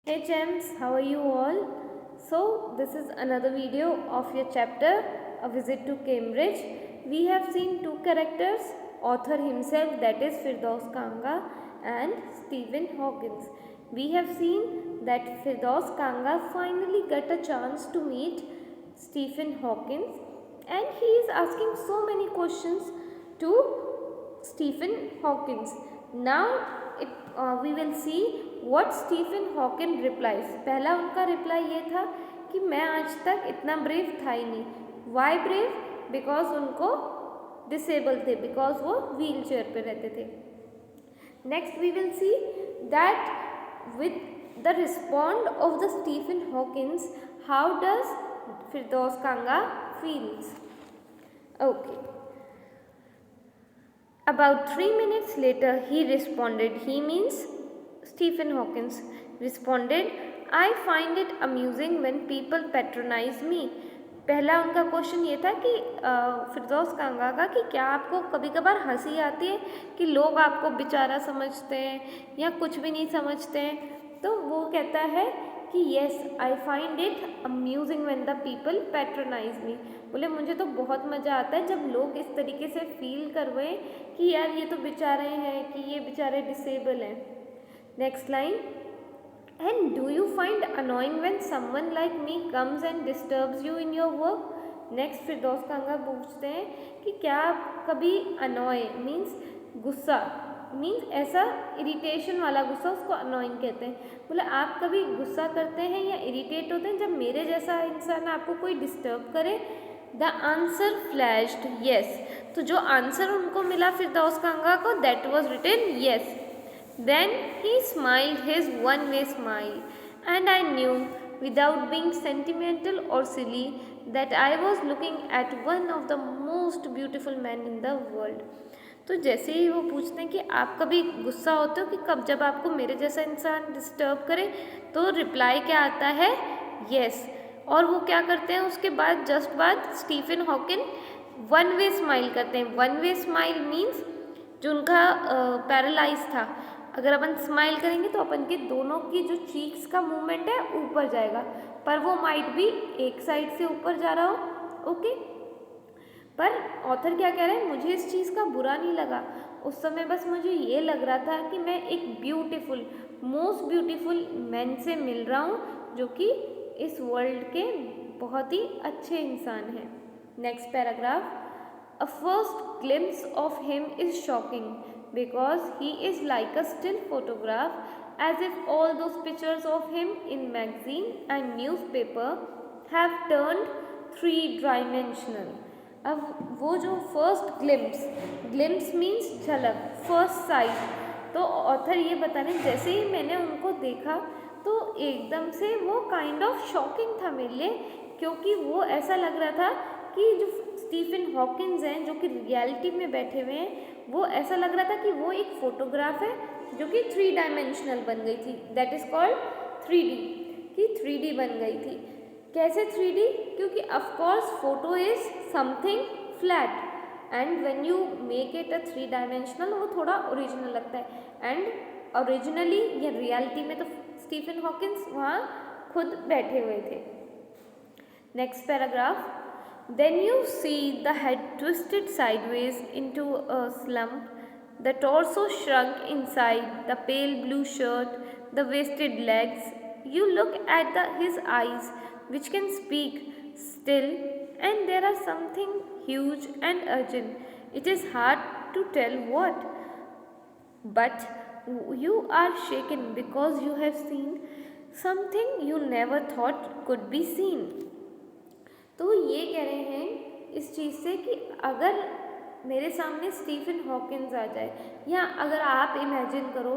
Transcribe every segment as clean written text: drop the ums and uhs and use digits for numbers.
Hey champs, how are you all? So, this is another video of your chapter, A Visit to Cambridge. We have seen two characters, author himself, that is Firdaus Kanga, and Stephen Hawkins. We have seen that Firdaus Kanga finally got a chance to meet Stephen Hawkins, and he is asking so many questions to Stephen Hawkins. Now we will see what Stephen Hawking replies. पहला उनका reply ये था कि मैं आज तक इतना brave था ही नहीं. Why brave? बिकॉज उनको डिसेबल थे, बिकॉज वो व्हील चेयर पे रहते थे. Next we will see that with the respond of the Stephen Hawkins how does Firdaus Kanga feels. Okay. About 3 minutes later, he responded. He means Stephen Hawkins responded, I find it amusing when people patronize me. पहला उनका question ये था कि फिरदौस कांगा का कि क्या आपको कभी कभार हंसी आती है कि लोग आपको बेचारा समझते हैं या कुछ भी नहीं समझते हैं. तो वो कहता है कि yes I find it amusing when the people patronize me. बोले मुझे तो बहुत मज़ा आता है जब लोग इस तरीके से फील करवाएं कि यार ये तो बेचारे हैं, कि ये बेचारे डिसेबल हैं. Next line, and do you find annoying when someone like me comes and disturbs you in your work. Next Firdaus Kanga पूछते हैं कि क्या आप कभी अनोय मीन्स गुस्सा, मीन्स ऐसा इरिटेशन वाला गुस्सा, उसको अनोइंग कहते हैं. बोले आप कभी गुस्सा करते हैं या इरिटेट होते हैं जब मेरे जैसा इंसान आपको कोई डिस्टर्ब करे. The answer flashed yes. तो जो आंसर उनको मिला फिरदौस कांगा को, that was written yes. Then he smiled his one way smile and I knew without being sentimental or silly that I was looking at one of the most beautiful men in the world. तो जैसे ही वो पूछते हैं कि आप कभी गुस्सा होते हो कि कब जब आपको मेरे जैसा इंसान डिस्टर्ब करे, तो रिप्लाई क्या आता है, येस. और वो क्या करते हैं उसके बाद जस्ट बाद Stephen Hawking one way smile करते हैं. वन वे स्माइल मीन्स जो उनका पैरालाइज था, अगर अपन स्माइल करेंगे तो अपन के दोनों की जो चीक्स का मूवमेंट है ऊपर जाएगा, पर वो माइट भी एक साइड से ऊपर जा रहा हो. ओके. पर ऑथर क्या कह रहे हैं, मुझे इस चीज़ का बुरा नहीं लगा. उस समय बस मुझे ये लग रहा था कि मैं एक ब्यूटीफुल, मोस्ट ब्यूटीफुल मैन से मिल रहा हूँ जो कि इस वर्ल्ड के बहुत ही अच्छे इंसान हैं. Next paragraph, a first glimpse of him is shocking because he is like a still photograph, as if all those pictures of him in magazine and newspaper have turned three-dimensional. अब वो जो first glimpse means झलक, first sight, तो author ये बता रहे हैं जैसे ही मैंने उनको देखा तो एकदम से वो काइंड ऑफ शॉकिंग था मेरे लिए, क्योंकि वो ऐसा लग रहा था कि जो स्टीफन हॉकिंस हैं जो कि रियलिटी में बैठे हुए हैं, वो ऐसा लग रहा था कि वो एक फोटोग्राफ है जो कि 3 डायमेंशनल बन गई थी. दैट इज़ कॉल्ड 3D, कि 3D बन गई थी. कैसे 3D? क्योंकि of course photo is something flat and when you make it a 3 dimensional वो थोड़ा ओरिजिनल लगता है. एंड ओरिजिनली या रियलिटी में तो स्टीफन हॉकिंस वहाँ खुद बैठे हुए थे. Next paragraph, then you see the head twisted sideways into a slump, the torso shrunk inside, the pale blue shirt, the wasted legs. You look at his eyes which can speak still, and there are something huge and urgent. It is hard to tell what, but you are shaken because you have seen something you never thought could be seen. तो ये कह रहे हैं इस चीज़ से कि अगर मेरे सामने स्टीफन हॉकिंस आ जाए, या अगर आप इमेजिन करो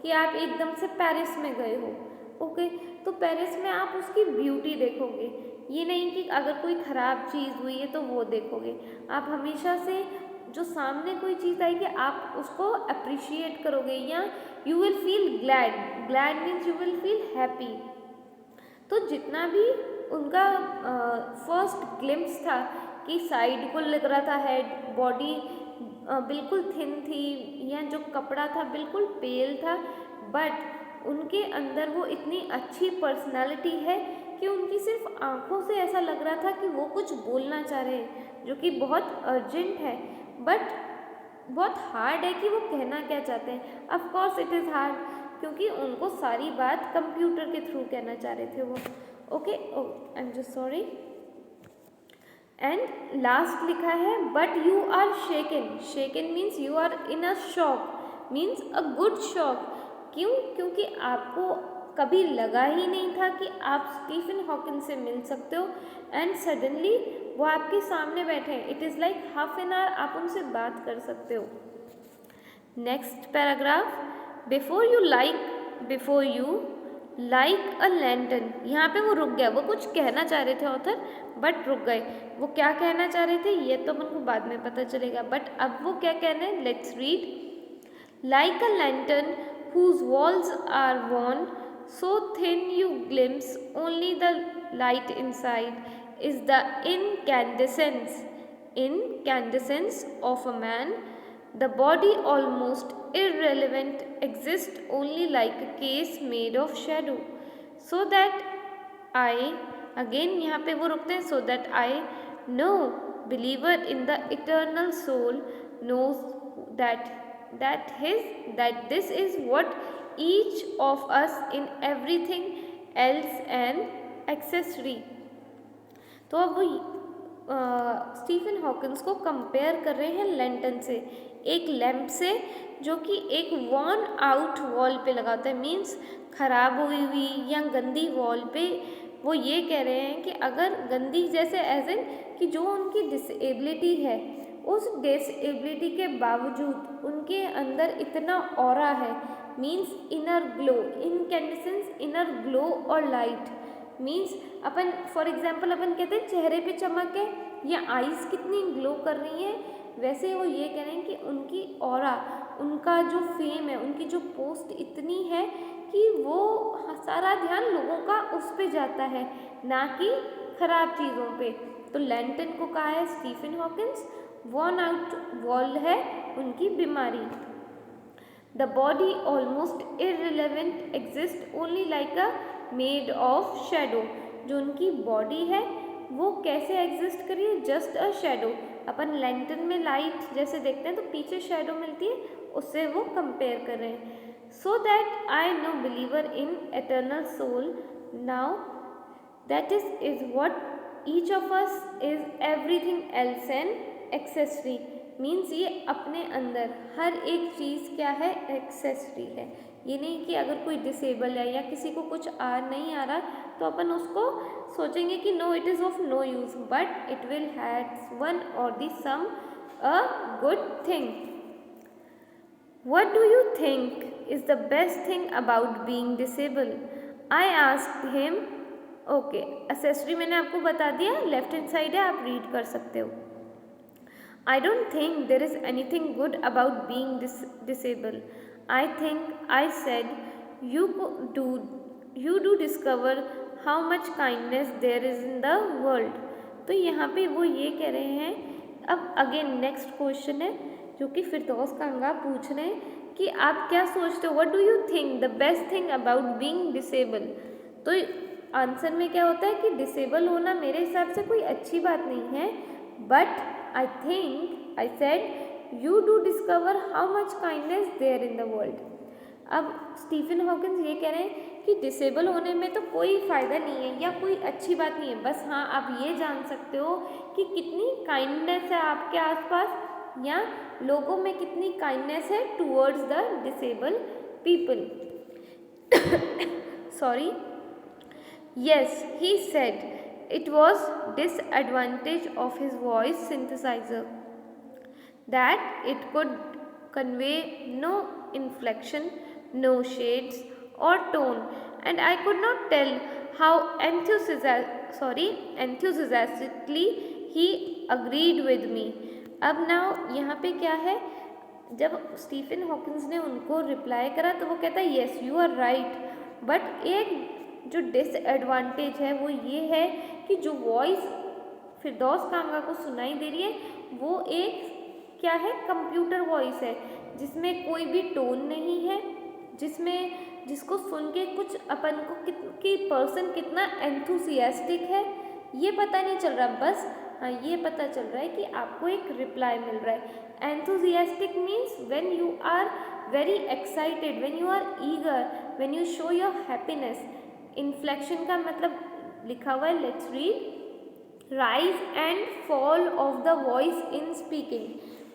कि आप एकदम से पेरिस में गए हो, ओके, तो पेरिस में आप उसकी ब्यूटी देखोगे. ये नहीं कि अगर कोई ख़राब चीज़ हुई है तो वो देखोगे. आप हमेशा से जो सामने कोई चीज़ आएगी आप उसको अप्रिशिएट करोगे, या you will feel glad means you will feel happy. तो जितना भी उनका फर्स्ट ग्लिम्स था कि साइड को लग रहा था हेड, बॉडी बिल्कुल थिन थी, या जो कपड़ा था बिल्कुल पेल था, बट उनके अंदर वो इतनी अच्छी पर्सनालिटी है कि उनकी सिर्फ आंखों से ऐसा लग रहा था कि वो कुछ बोलना चाह रहे हैं, जो कि बहुत अर्जेंट है, बट बहुत हार्ड है कि वो कहना क्या चाहते हैं। Of course it is hard, क्योंकि उनको सारी बात कंप्यूटर के थ्रू कहना चाह रहे थे वो। Okay, I am just sorry. And last लिखा है but you are shaken. Shaken means you are in a shock, means a good shock. क्यों? क्योंकि आपको कभी लगा ही नहीं था कि आप स्टीफन हॉकिंस से मिल सकते हो, एंड सडनली वो आपके सामने बैठे हैं। It is like half an hour आप उनसे बात कर सकते हो। Next paragraph, before you like a lantern. यहाँ पे वो रुक गया, वो कुछ कहना चाह रहे थे ऑथर, बट रुक गए। वो क्या कहना चाह रहे थे ये तो हमको बाद में पता चलेगा, बट अब वो क्या कहना है, let's read. Like a lantern whose walls are worn so thin you glimpse only the light inside is the incandescence of a man. The body, almost irrelevant, exists only like a case made of shadow. So that I, again यहाँ पे वो रुकते हैं, so that I know, believer in the eternal soul knows that this is what each of us in everything else an accessory. तो अब वो Stephen Hawkins को compare कर रहे हैं लैंटर्न से, एक लैंप से जो कि एक वॉर्न आउट वॉल पे लगा होता है, मीन्स खराब हुई हुई या गंदी वॉल पे। वो ये कह रहे हैं कि अगर गंदी जैसे एज इन कि जो उनकी डिसेबिलिटी है, उस डिसेबिलिटी के बावजूद उनके अंदर इतना ऑरा है, means inner glow, incandescence, inner glow और लाइट। मीन्स अपन फॉर एग्जांपल अपन कहते हैं चेहरे पे चमक है या आईज कितनी ग्लो कर रही हैं, वैसे वो ये कह रहे हैं कि उनकी ऑरा, उनका जो फेम है, उनकी जो पोस्ट इतनी है कि वो सारा ध्यान लोगों का उस पे जाता है, ना कि खराब चीज़ों पे। तो लैंटर्न को कहा है Stephen Hawkins, worn out wall है उनकी बीमारी। The body almost irrelevant exist only like a made of shadow. जो उनकी बॉडी है वो कैसे एग्जिस्ट करी है, जस्ट अ शेडो। अपन लैंटर्न में लाइट जैसे देखते हैं तो पीछे शेडो मिलती है, उससे वो कंपेयर कर रहे हैं। So that I know believer in eternal soul now that is what each of us is everything else an accessory. Means ये अपने अंदर हर एक चीज़ क्या है, एक्सेसरी है। ये नहीं कि अगर कोई डिसेबल है या किसी को कुछ नहीं आ रहा तो अपन उसको सोचेंगे कि no it is of no use, but it will have one or the some a good thing. What do you think is the best thing about being disabled? I asked him. Okay, accessory मैंने आपको बता दिया, left hand side है, आप read कर सकते हो। I don't think there is anything good about being disabled. I think, I said, you do discover how much kindness there is in the world. तो यहाँ पे वो ये कह रहे हैं, अब अगेन नेक्स्ट क्वेश्चन है जो कि फिरदौस कांगा पूछ रहे हैं कि आप क्या सोचते हो, what do you think the best thing about being disable. तो आंसर में क्या होता है कि डिसेबल होना मेरे हिसाब से कोई अच्छी बात नहीं है, but I think, I said, you do discover how much kindness there in the world. अब स्टीफन हॉकिंस ये कह रहे हैं कि डिसेबल होने में तो कोई फ़ायदा नहीं है या कोई अच्छी बात नहीं है, बस हाँ आप ये जान सकते हो कि कितनी काइंडनेस है आपके आसपास या लोगों में कितनी काइंडनेस है towards the disable people. Sorry, yes he said it was disadvantage of his voice synthesizer that it could convey no inflection, no shades or tone, and I could not tell how enthusiastically he agreed with me. अब now यहाँ पे क्या है, जब Stephen Hawkins ने उनको reply करा तो वो कहता है yes you are right, but एक जो डिसएडवांटेज है वो ये है कि जो वॉइस फिरदौस कांगा को सुनाई दे रही है वो एक क्या है, कंप्यूटर वॉइस है, जिसमें कोई भी टोन नहीं है, जिसमें जिसको सुन के कुछ अपन को कि पर्सन कितना एंथुसियास्टिक है ये पता नहीं चल रहा, बस हाँ ये पता चल रहा है कि आपको एक रिप्लाई मिल रहा है। Enthusiastic means when you are very excited, when you are eager, when you show your happiness. Inflection का मतलब लिखा हुआ है, let's read, rise and fall of the voice in speaking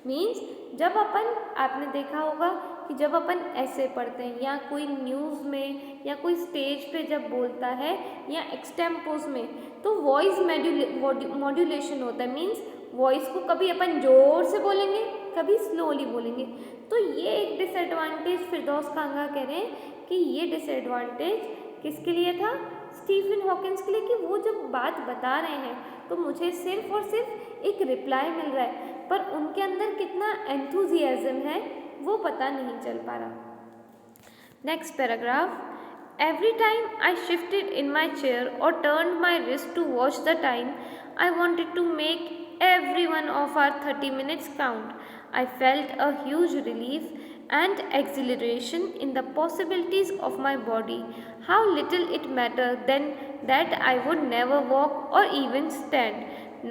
means जब अपन, आपने देखा होगा कि जब अपन ऐसे पढ़ते हैं या कोई न्यूज़ में या कोई स्टेज पे जब बोलता है या एक्सटेम्पोज में, तो वॉइस मॉड्यूलेशन होता है। मीन्स वॉइस को कभी अपन जोर से बोलेंगे, कभी स्लोली बोलेंगे। तो ये एक डिसएडवांटेज फिरदौस कांगा कह रहे हैं कि ये डिसएडवांटेज किसके लिए था, स्टीफन हॉकिंस के लिए, कि वो जब बात बता रहे हैं तो मुझे सिर्फ और सिर्फ एक रिप्लाई मिल रहा है, पर उनके अंदर कितना एंथुजियाज्म है वो पता नहीं चल पा रहा। Next paragraph, every time I shifted in my chair और turn my wrist to watch the time, I wanted to make every one of our 30 minutes count. I felt a huge relief and exhilaration in the possibilities of my body. How little it mattered then that I would never walk or even stand.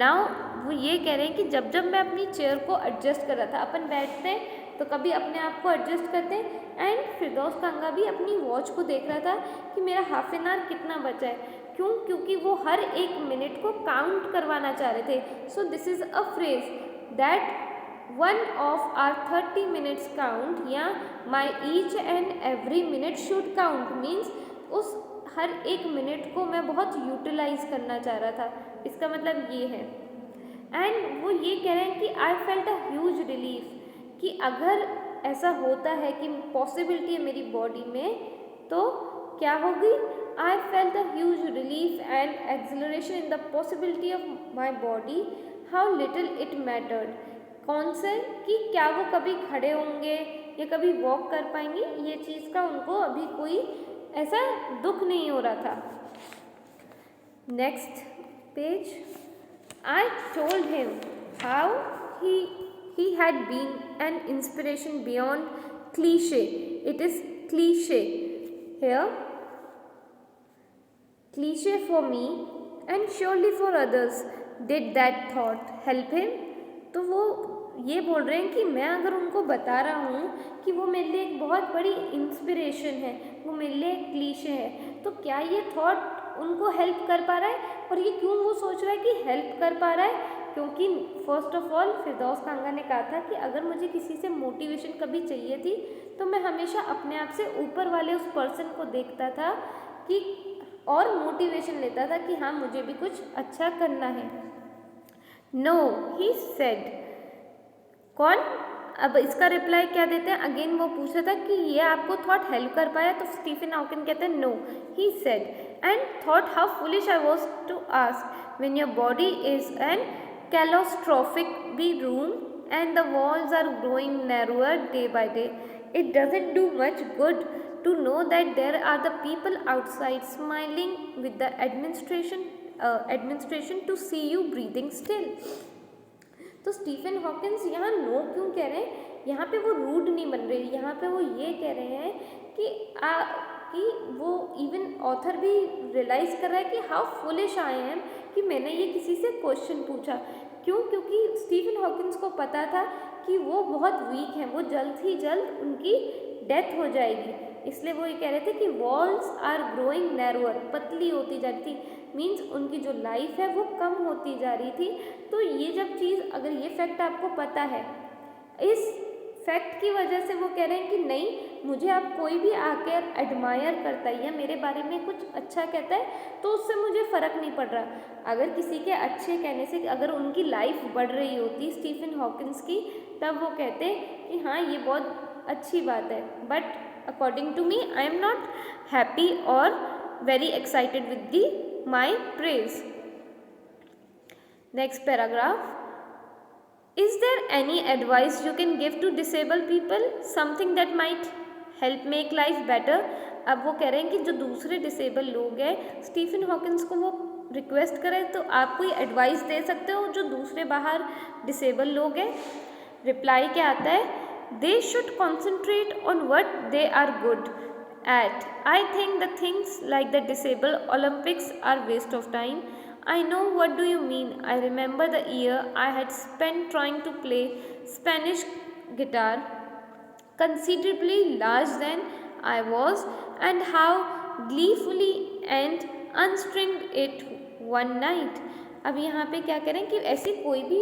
Now वो ये कह रहे हैं कि जब जब मैं अपनी चेयर को एडजस्ट कर रहा था, अपन बैठते हैं तो कभी अपने आप को एडजस्ट करते हैं, एंड फिरदौस कांगा भी अपनी वॉच को देख रहा था कि मेरा हाफ एन आवर कितना बचा है। क्यों? क्योंकि वो हर एक मिनट को काउंट करवाना चाह रहे थे। So this is a phrase that one of our 30 minutes count या my each and every minute should count means उस हर एक मिनट को मैं बहुत यूटिलाइज करना चाह रहा था। इसका मतलब ये है। एंड वो ये कह रहे हैं कि I felt a huge relief, कि अगर ऐसा होता है कि पॉसिबिलिटी है मेरी बॉडी में तो क्या होगी, I felt a huge relief and exhilaration in the possibility of my body, how little it mattered. कौन से, कि क्या वो कभी खड़े होंगे या कभी वॉक कर पाएंगे, ये चीज़ का उनको अभी कोई ऐसा दुख नहीं हो रहा था। Next page, I told him how he had been an inspiration beyond cliche. It is cliche here. Cliche for me and surely for others. Did that thought help him? तो वो ये बोल रहे हैं कि मैं अगर उनको बता रहा हूँ कि वो मेरे लिए एक बहुत बड़ी इंस्पिरेशन है, वो मेरे लिए एक क्लीशे है, तो क्या ये थॉट उनको हेल्प कर पा रहा है? और ये क्यों वो सोच रहा है कि हेल्प कर पा रहा है? क्योंकि फर्स्ट ऑफ ऑल फिरदौस कांगा ने कहा था कि अगर मुझे किसी से मोटिवेशन कभी चाहिए थी तो मैं हमेशा अपने आप से ऊपर वाले उस पर्सन को देखता था कि और मोटिवेशन लेता था कि हाँ मुझे भी कुछ अच्छा करना है। नो ही सेड, कौन? अब इसका रिप्लाई क्या देते हैं? अगेन वो पूछा था कि ये आपको थॉट हेल्प कर पाया, तो स्टीफन हॉकिंस कहते हैं no he said and thought how foolish I was to ask when your body is an claustrophobic be room and the walls are growing narrower day by day, it doesn't do much good to know that there are the people outside smiling with the administration to see you breathing still. तो Stephen Hawkins यहाँ no क्यों कह रहे हैं? यहाँ पे वो rude नहीं बन रहे, यहाँ पे वो ये कह रहे हैं कि वो इवन ऑथर भी रियलाइज़ कर रहा है कि हाउ फुलिश आई एम कि मैंने ये किसी से क्वेश्चन पूछा। क्यों? क्योंकि स्टीफन हॉकिंस को पता था कि वो बहुत वीक हैं, वो जल्द ही जल्द उनकी डेथ हो जाएगी, इसलिए वो ये कह रहे थे कि वॉल्स आर ग्रोइंग नैरोअर, पतली होती जा रही थी, मीन्स उनकी जो लाइफ है वो कम होती जा रही थी। तो ये जब चीज़, अगर ये फैक्ट आपको पता है, इस फैक्ट की वजह से वो कह रहे हैं कि नहीं, मुझे अब कोई भी आकर एडमायर करता है या मेरे बारे में कुछ अच्छा कहता है तो उससे मुझे फ़र्क नहीं पड़ रहा। अगर किसी के अच्छे कहने से अगर उनकी लाइफ बढ़ रही होती स्टीफन हॉकिंस की, तब वो कहते कि हाँ ये बहुत अच्छी बात है, but according to me I am not happy or very excited with my praise. Next paragraph, is there any advice you can give to disabled people, something that might help make life better? अब वो कह रहे हैं कि जो दूसरे disable लोग हैं, स्टीफन हॉकिंस को वो रिक्वेस्ट करें तो आप कोई एडवाइस दे सकते हो जो दूसरे बाहर डिसेबल लोग हैं। रिप्लाई क्या आता है? They should concentrate on what they are good at. I think the things like the disabled Olympics are waste of time. I know what do you mean. I remember the year I had spent trying to play Spanish guitar, considerably large than I was, and how gleefully and unstringed it one night. अब यहाँ पे क्या करें कि ऐसी कोई भी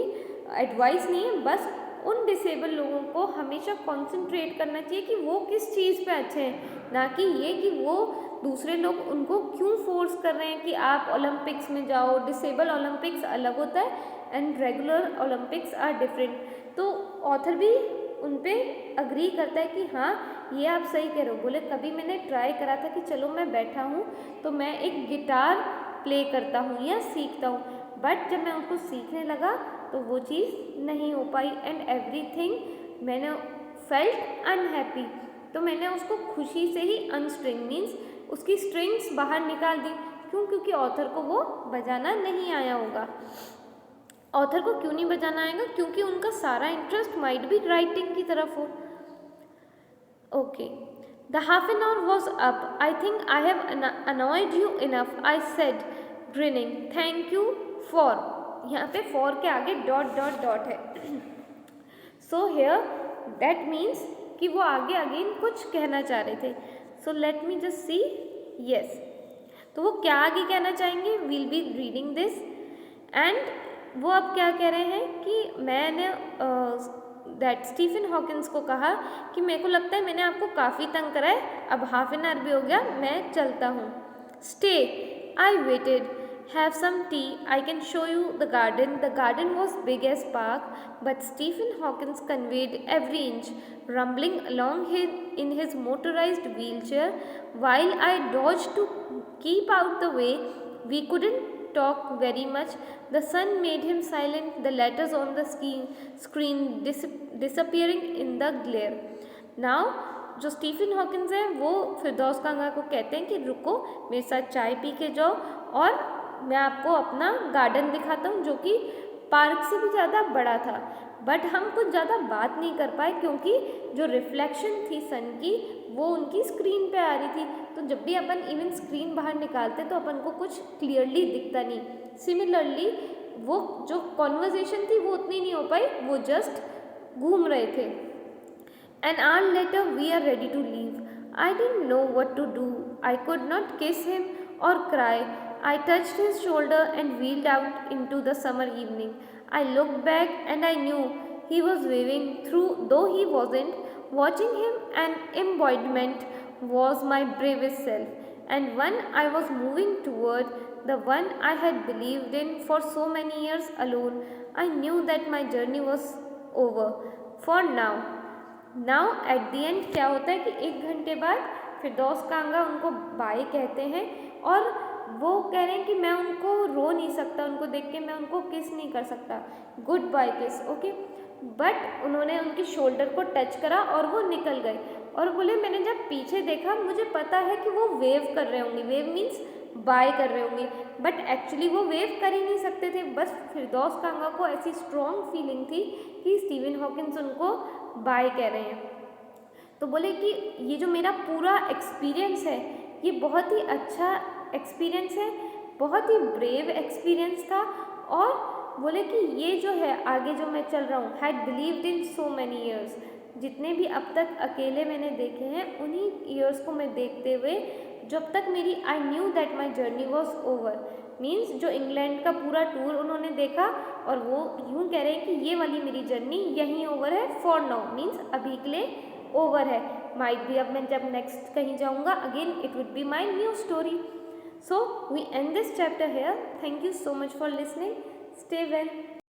advice नहीं है, बस उन डिसेबल लोगों को हमेशा कंसंट्रेट करना चाहिए कि वो किस चीज़ पे अच्छे हैं, ना कि ये कि वो दूसरे लोग उनको क्यों फोर्स कर रहे हैं कि आप ओलंपिक्स में जाओ। डिसेबल ओलंपिक्स अलग होता है and regular Olympics are different. तो ऑथर भी उन पे अग्री करता है कि हाँ ये आप सही कह रहे हो। बोले कभी मैंने ट्राई करा था कि चलो मैं बैठा हूँ तो मैं एक गिटार प्ले करता हूँ या सीखता हूँ, बट जब मैं उसको सीखने लगा तो वो चीज़ नहीं हो पाई एंड एवरीथिंग मैंने फेल्ट अनहैप्पी। तो मैंने उसको खुशी से ही अनस्ट्रिंग मीन्स उसकी स्ट्रिंग्स बाहर निकाल दी। क्यों? क्योंकि ऑथर को वो बजाना नहीं आया होगा। ऑथर को क्यों नहीं बजाना आएगा? क्योंकि उनका सारा इंटरेस्ट माइट भी राइटिंग की तरफ हो। Okay, the half an hour was up. I think I have annoyed you enough, I said grinning. Thank you for, यहाँ पे फॉर के आगे डॉट डॉट डॉट है। सो हेयर दैट मीन्स कि वो आगे अगेन कुछ कहना चाह रहे थे। So let me just see. Yes, तो वो क्या आगे कहना चाहेंगे? We'll be reading this and वो अब क्या कह रहे हैं कि मैंने दैट स्टीफन हॉकिंस को कहा कि मेरे को लगता है मैंने आपको काफ़ी तंग करा है, अब हाफ एन आवर भी हो गया, मैं चलता हूँ। Stay, I waited. Have some tea, I can show you the garden. The garden was big as park, but Stephen Hawkins conveyed every inch, rumbling along in his motorized wheelchair, while I dodged to keep out the way. We couldn't talk very much. The sun made him silent, the letters on the screen disappearing in the glare. Now, जो Stephen Hawkins है वो फिरदौस कांगा को कहते हैं कि रुको, मेरे साथ चाय पी के जाओ और मैं आपको अपना गार्डन दिखाता हूँ जो कि पार्क से भी ज़्यादा बड़ा था। बट हम कुछ ज़्यादा बात नहीं कर पाए क्योंकि जो रिफ्लेक्शन थी सन की वो उनकी स्क्रीन पे आ रही थी। तो जब भी अपन इवन स्क्रीन बाहर निकालते तो अपन को कुछ क्लियरली दिखता नहीं। सिमिलरली वो जो कॉन्वर्जेशन थी वो उतनी नहीं हो पाई, वो जस्ट घूम रहे थे। An hour later we are ready to leave. I didn't know what to do. I could not kiss him or cry. I touched his shoulder and wheeled out into the summer evening. I looked back and I knew he was waving through, though he wasn't. Watching him, an embodiment was my bravest self, and one I was moving toward, the one I had believed in for so many years alone. I knew that my journey was over for now. Now at the and क्या होता है कि 1 घंटे बाद फिरदौस कांगा उनको bye कहते हैं और वो कह रहे हैं कि मैं उनको रो नहीं सकता, उनको देख के मैं उनको किस नहीं कर सकता, गुड बाय किस, ओके। बट उन्होंने उनकी शोल्डर को टच करा और वो निकल गए और बोले मैंने जब पीछे देखा मुझे पता है कि वो वेव कर रहे होंगे, वेव मीन्स बाय कर रहे होंगे, बट एक्चुअली वो वेव कर ही नहीं सकते थे। बस फिरदौस कांगा को ऐसी स्ट्रॉन्ग फीलिंग थी कि स्टीवन हॉकिंस उनको बाय कह रहे हैं। तो बोले कि ये जो मेरा पूरा एक्सपीरियंस है ये बहुत ही अच्छा एक्सपीरियंस है, बहुत ही ब्रेव एक्सपीरियंस था। और बोले कि ये जो है आगे जो मैं चल रहा हूँ, had believed in so many years, जितने भी अब तक अकेले मैंने देखे हैं उन्हीं ईयर्स को मैं देखते हुए जब तक मेरी I knew that my journey was over, means जो इंग्लैंड का पूरा टूर उन्होंने देखा और वो यूँ कह रहे हैं कि ये वाली मेरी जर्नी यहीं ओवर है, फॉर नाउ मीन्स अभी के लिए ओवर है। माइट भी अब मैं जब नेक्स्ट कहीं जाऊँगा again it would be my new story. So we end this chapter here. Thank you so much for listening. Stay well.